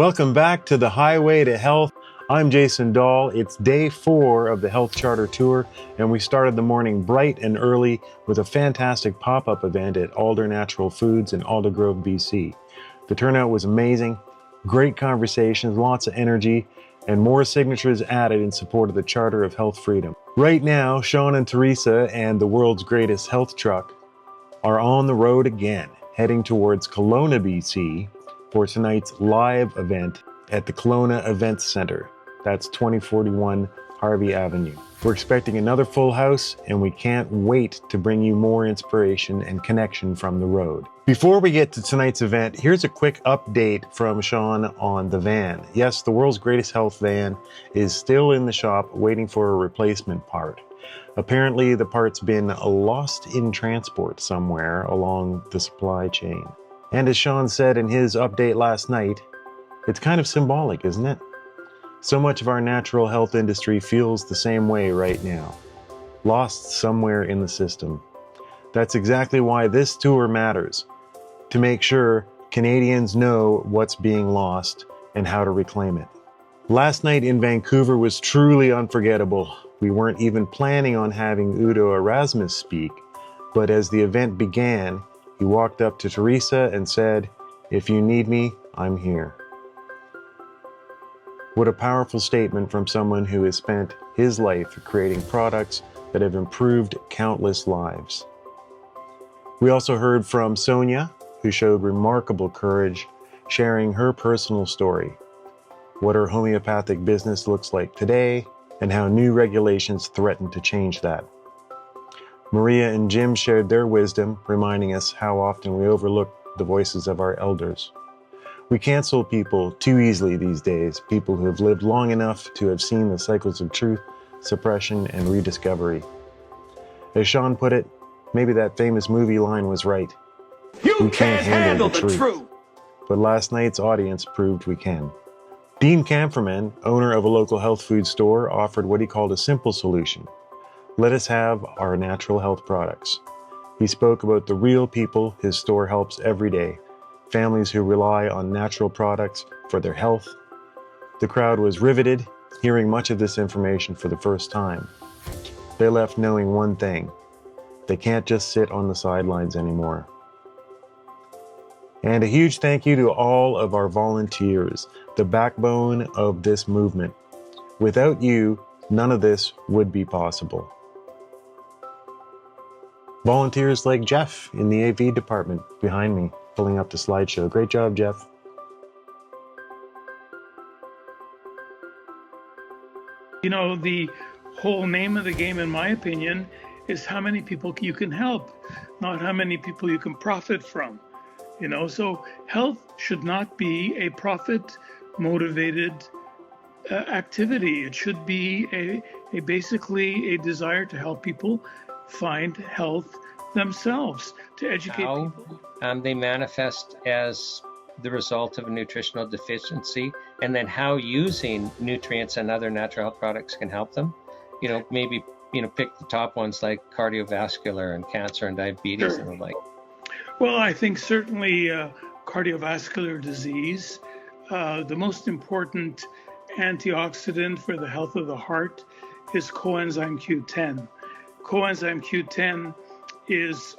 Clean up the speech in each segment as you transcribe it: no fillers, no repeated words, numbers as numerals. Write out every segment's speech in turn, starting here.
Welcome back to the Highway to Health. I'm Jason Dahl. It's day 4 of the Health Charter Tour, and we started the morning bright and early with a fantastic pop-up event at Alder Natural Foods in Aldergrove, BC. The turnout was amazing, great conversations, lots of energy, and more signatures added in support of the Charter of Health Freedom. Right now, Sean and Teresa and the world's greatest health truck are on the road again, heading towards Kelowna, BC, for tonight's live event at the Kelowna Events Center. That's 2041 Harvey Avenue. We're expecting another full house, and we can't wait to bring you more inspiration and connection from the road. Before we get to tonight's event, here's a quick update from Sean on the van. Yes, the world's greatest health van is still in the shop waiting for a replacement part. Apparently, the part's been lost in transport somewhere along the supply chain. And as Sean said in his update last night, it's kind of symbolic, isn't it? So much of our natural health industry feels the same way right now, lost somewhere in the system. That's exactly why this tour matters, to make sure Canadians know what's being lost and how to reclaim it. Last night in Vancouver was truly unforgettable. We weren't even planning on having Udo Erasmus speak, but as the event began, he walked up to Teresa and said, "If you need me, I'm here." What a powerful statement from someone who has spent his life creating products that have improved countless lives. We also heard from Sonia, who showed remarkable courage, sharing her personal story, what her homeopathic business looks like today, and how new regulations threaten to change that. Maria and Jim shared their wisdom, reminding us how often we overlook the voices of our elders. We cancel people too easily these days, people who have lived long enough to have seen the cycles of truth, suppression, and rediscovery. As Sean put it, maybe that famous movie line was right. We can't handle the truth. But last night's audience proved we can. Dean Camperman, owner of a local health food store, offered what he called a simple solution. Let us have our natural health products. He spoke about the real people his store helps every day, families who rely on natural products for their health. The crowd was riveted, hearing much of this information for the first time. They left knowing one thing: they can't just sit on the sidelines anymore. And a huge thank you to all of our volunteers, the backbone of this movement. Without you, none of this would be possible. Volunteers like Jeff in the AV department behind me, pulling up the slideshow. Great job, Jeff. You know, the whole name of the game, in my opinion, is how many people you can help, not how many people you can profit from. You know, so health should not be a profit-motivated activity. It should be basically a desire to help people find health themselves, to educate people. They manifest as the result of a nutritional deficiency, and then how using nutrients and other natural health products can help them. You know, maybe, pick the top ones like cardiovascular and cancer and diabetes and the like. Well, I think certainly cardiovascular disease, the most important antioxidant for the health of the heart is coenzyme Q10. Coenzyme Q10 is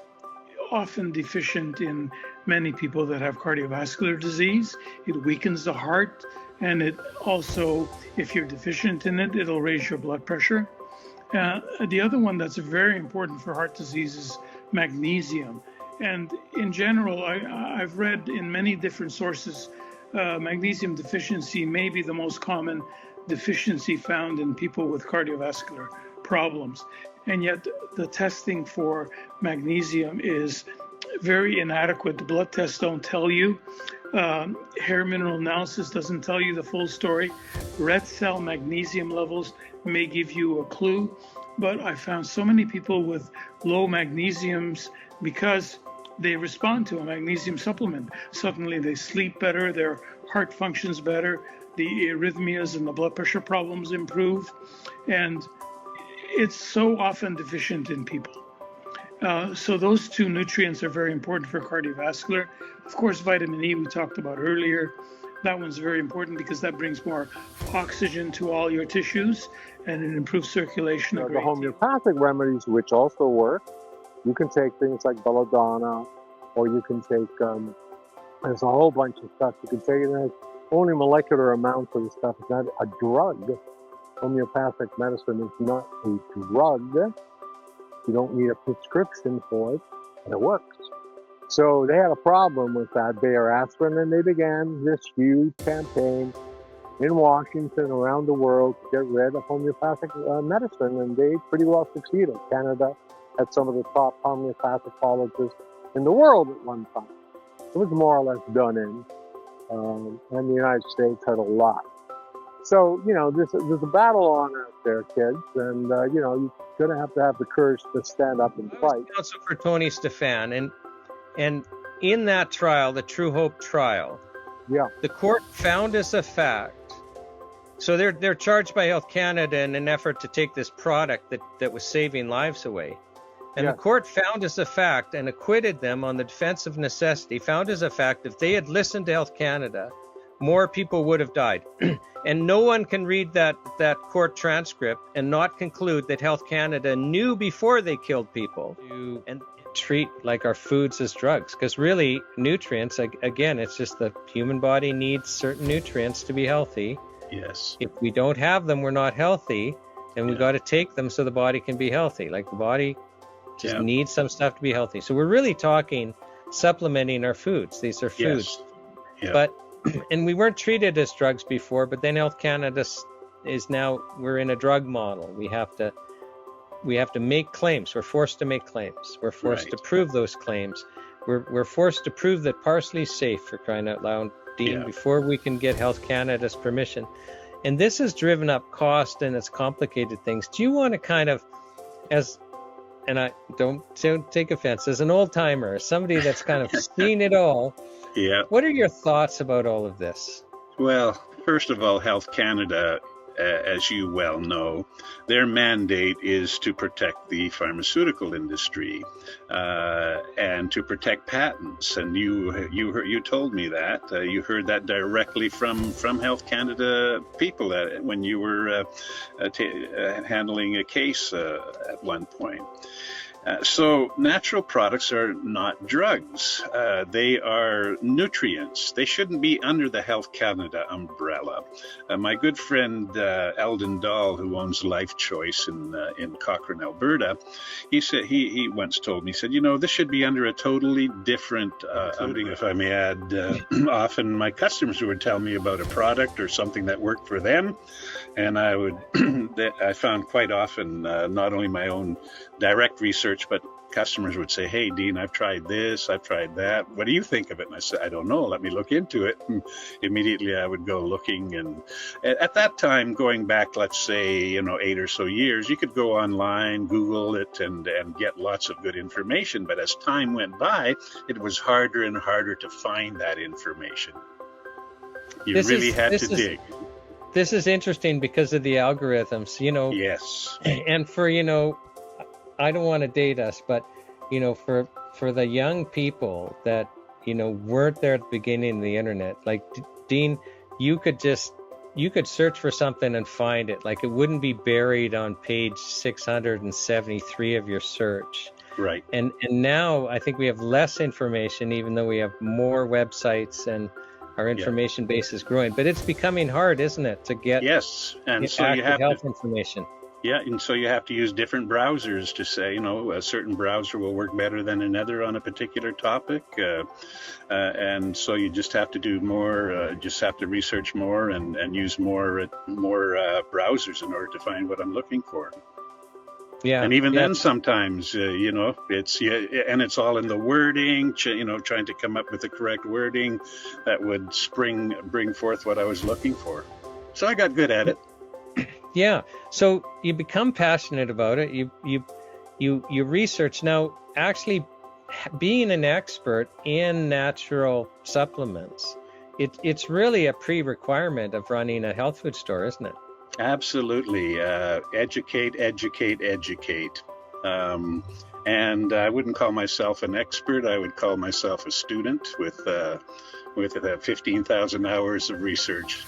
often deficient in many people that have cardiovascular disease. It weakens the heart, and it also, if you're deficient in it, it'll raise your blood pressure. The other one that's very important for heart disease is magnesium. And in general, I've read in many different sources, magnesium deficiency may be the most common deficiency found in people with cardiovascular problems. And yet the testing for magnesium is very inadequate. The blood tests don't tell you. Hair mineral analysis doesn't tell you the full story. Red cell magnesium levels may give you a clue. But I found so many people with low magnesiums because they respond to a magnesium supplement. Suddenly they sleep better, their heart functions better, the arrhythmias and the blood pressure problems improve. And it's so often deficient in people. So those two nutrients are very important for cardiovascular. Of course, vitamin E we talked about earlier. That one's very important because that brings more oxygen to all your tissues and it improves circulation a The great deal. homeopathic remedies, which also work, you can take things like belladonna, or you can take, there's a whole bunch of stuff you can take, and there's only molecular amounts of the stuff. It's not a drug. Homeopathic medicine is not a drug. You don't need a prescription for it, and it works. So they had a problem with that Bayer aspirin, and they began this huge campaign in Washington, around the world, to get rid of homeopathic medicine, and they pretty well succeeded. Canada had some of the top homeopathic colleges in the world at one time. It was more or less done in, and the United States had a lot. So, you know, there's a battle on out there, kids, and, you know, you're going to have the courage to stand up and I was fight. counsel for Tony Stefan, and in that trial, the True Hope trial, Yeah. the court found as a fact. So they're charged by Health Canada in an effort to take this product that was saving lives away. And Yes. the court found as a fact and acquitted them on the defense of necessity, found as a fact if they had listened to Health Canada, more people would have died. And no one can read that court transcript and not conclude that Health Canada knew before they killed people and treat like our foods as drugs. Because really, nutrients, again, it's just the human body needs certain nutrients to be healthy. Yes. If we don't have them, we're not healthy, and we got to take them so the body can be healthy. Like the body just needs some stuff to be healthy. So we're really talking supplementing our foods. These are foods. Yes. Yeah. But and we weren't treated as drugs before, but then Health Canada is now, we're in a drug model. We have to make claims. We're forced to make claims. We're forced to prove those claims. We're forced to prove that parsley's safe, for crying out loud, Dean, before we can get Health Canada's permission. And this has driven up cost and it's complicated things. Do you want to kind of, and I don't take offense, as an old timer, as somebody that's kind of seen it all, what are your thoughts about all of this? Well, first of all, Health Canada, as you well know, their mandate is to protect the pharmaceutical industry and to protect patents. And you told me that. You heard that directly from Health Canada people when you were handling a case at one point. So natural products are not drugs. They are nutrients. They shouldn't be under the Health Canada umbrella. My good friend Eldon Dahl, who owns Life Choice in Cochrane, Alberta, he said he once told me, he said, you know, this should be under a totally different, including, if I may add, often my customers would tell me about a product or something that worked for them, and I found quite often not only my own direct research, but customers would say, hey, Dean, I've tried this, I've tried that. What do you think of it? And I said, I don't know. Let me look into it. And immediately I would go looking. And at that time, going back, let's say, 8 or so years, you could go online, Google it, and get lots of good information. But as time went by, it was harder and harder to find that information. You really had to dig. This is interesting because of the algorithms, Yes. And for, I don't want to date us, but, for the young people that, weren't there at the beginning of the internet, like Dean, you could search for something and find it. Like it wouldn't be buried on page 673 of your search. Right. And now I think we have less information, even though we have more websites and our information base is growing. But it's becoming hard, isn't it, to get and so you have health information. Yeah, and so you have to use different browsers to say, a certain browser will work better than another on a particular topic. And so you just have to do more, just have to research more and use more browsers in order to find what I'm looking for. Yeah. And even then sometimes, it's all in the wording, trying to come up with the correct wording that would bring forth what I was looking for. So I got good at it. Yeah. So you become passionate about it. You research. Now, actually being an expert in natural supplements, it's really a pre-requirement of running a health food store, isn't it? Absolutely. Educate. And I wouldn't call myself an expert. I would call myself a student with with 15,000 hours of research.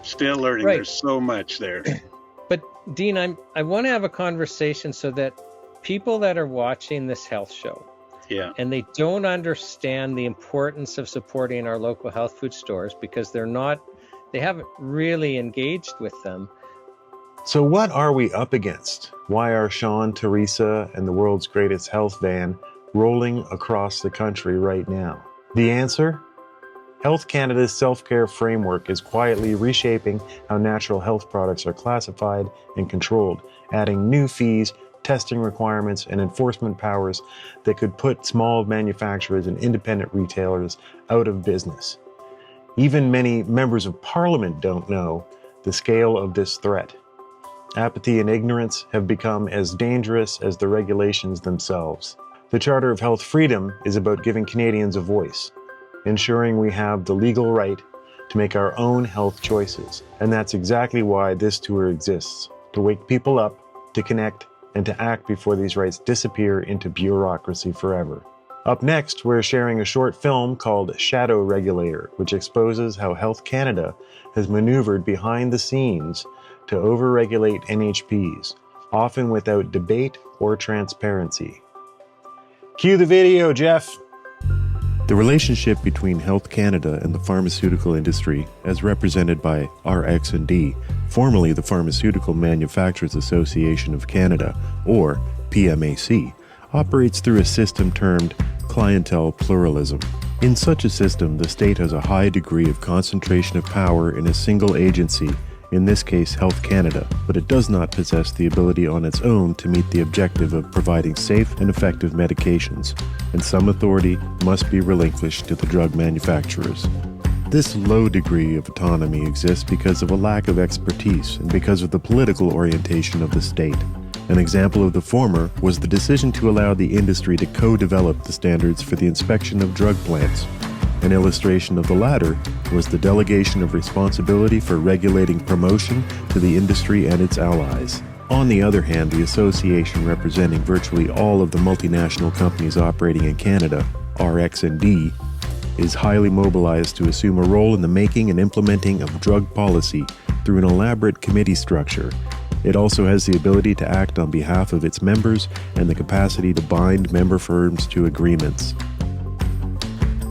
Still learning. Right. There's so much there. But Dean, I want to have a conversation so that people that are watching this health show Yeah. and they don't understand the importance of supporting our local health food stores because they haven't really engaged with them. So what are we up against? Why are Sean, Teresa, and the world's greatest health van rolling across the country right now? The answer? Health Canada's self-care framework is quietly reshaping how natural health products are classified and controlled, adding new fees, testing requirements, and enforcement powers that could put small manufacturers and independent retailers out of business. Even many members of parliament don't know the scale of this threat. Apathy and ignorance have become as dangerous as the regulations themselves. The Charter of Health Freedom is about giving Canadians a voice, ensuring we have the legal right to make our own health choices. And that's exactly why this tour exists, to wake people up, to connect, and to act before these rights disappear into bureaucracy forever. Up next, we're sharing a short film called Shadow Regulator, which exposes how Health Canada has maneuvered behind the scenes to overregulate NHPs, often without debate or transparency. Cue the video, Jeff. The relationship between Health Canada and the pharmaceutical industry, as represented by RX&D, formerly the Pharmaceutical Manufacturers Association of Canada, or PMAC, operates through a system termed clientele pluralism. In such a system, the state has a high degree of concentration of power in a single agency, in this case Health Canada, but it does not possess the ability on its own to meet the objective of providing safe and effective medications, and some authority must be relinquished to the drug manufacturers. This low degree of autonomy exists because of a lack of expertise and because of the political orientation of the state. An example of the former was the decision to allow the industry to co-develop the standards for the inspection of drug plants. An illustration of the latter was the delegation of responsibility for regulating promotion to the industry and its allies. On the other hand, the association representing virtually all of the multinational companies operating in Canada, RX&D, is highly mobilized to assume a role in the making and implementing of drug policy through an elaborate committee structure. It also has the ability to act on behalf of its members and the capacity to bind member firms to agreements.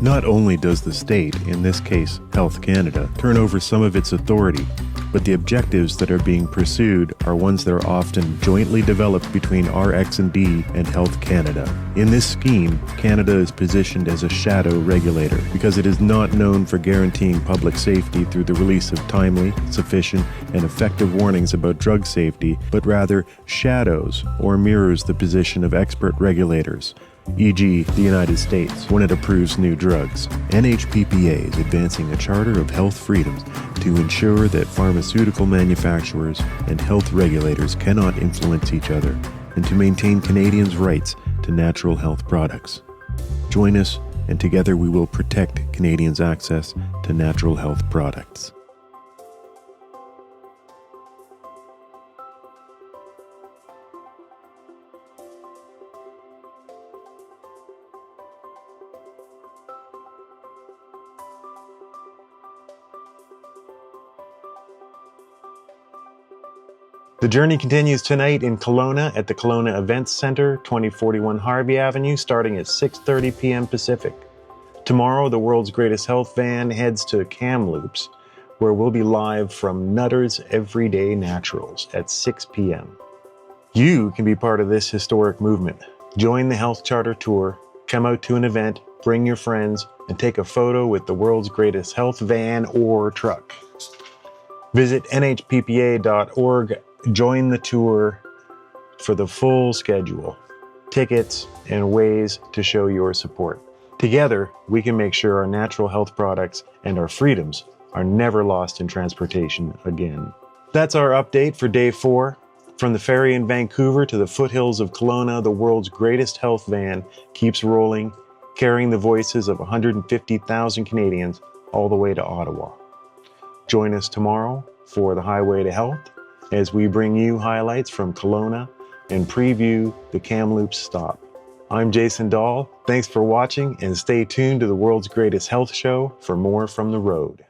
Not only does the state, in this case Health Canada, turn over some of its authority, but the objectives that are being pursued are ones that are often jointly developed between RX&D and Health Canada. In this scheme, Canada is positioned as a shadow regulator because it is not known for guaranteeing public safety through the release of timely, sufficient, and effective warnings about drug safety, but rather shadows or mirrors the position of expert regulators, e.g. the United States, when it approves new drugs. NHPPA is advancing a charter of health freedoms to ensure that pharmaceutical manufacturers and health regulators cannot influence each other, and to maintain Canadians' rights to natural health products. Join us, and together we will protect Canadians' access to natural health products. The journey continues tonight in Kelowna at the Kelowna Events Centre, 2041 Harvey Avenue, starting at 6:30 p.m. Pacific. Tomorrow, the world's greatest health van heads to Kamloops, where we'll be live from Nutter's Everyday Naturals at 6 p.m. You can be part of this historic movement. Join the Health Charter Tour, come out to an event, bring your friends, and take a photo with the world's greatest health van or truck. Visit NHPPA.org. Join the tour for the full schedule, tickets, and ways to show your support. Together, we can make sure our natural health products and our freedoms are never lost in transportation again. That's our update for day 4. From the ferry in Vancouver to the foothills of Kelowna, the world's greatest health van keeps rolling, carrying the voices of 150,000 Canadians all the way to Ottawa. Join us tomorrow for the Highway to Health, as we bring you highlights from Kelowna and preview the Kamloops stop. I'm Jason Dahl. Thanks for watching, and stay tuned to the world's greatest health show for more from the road.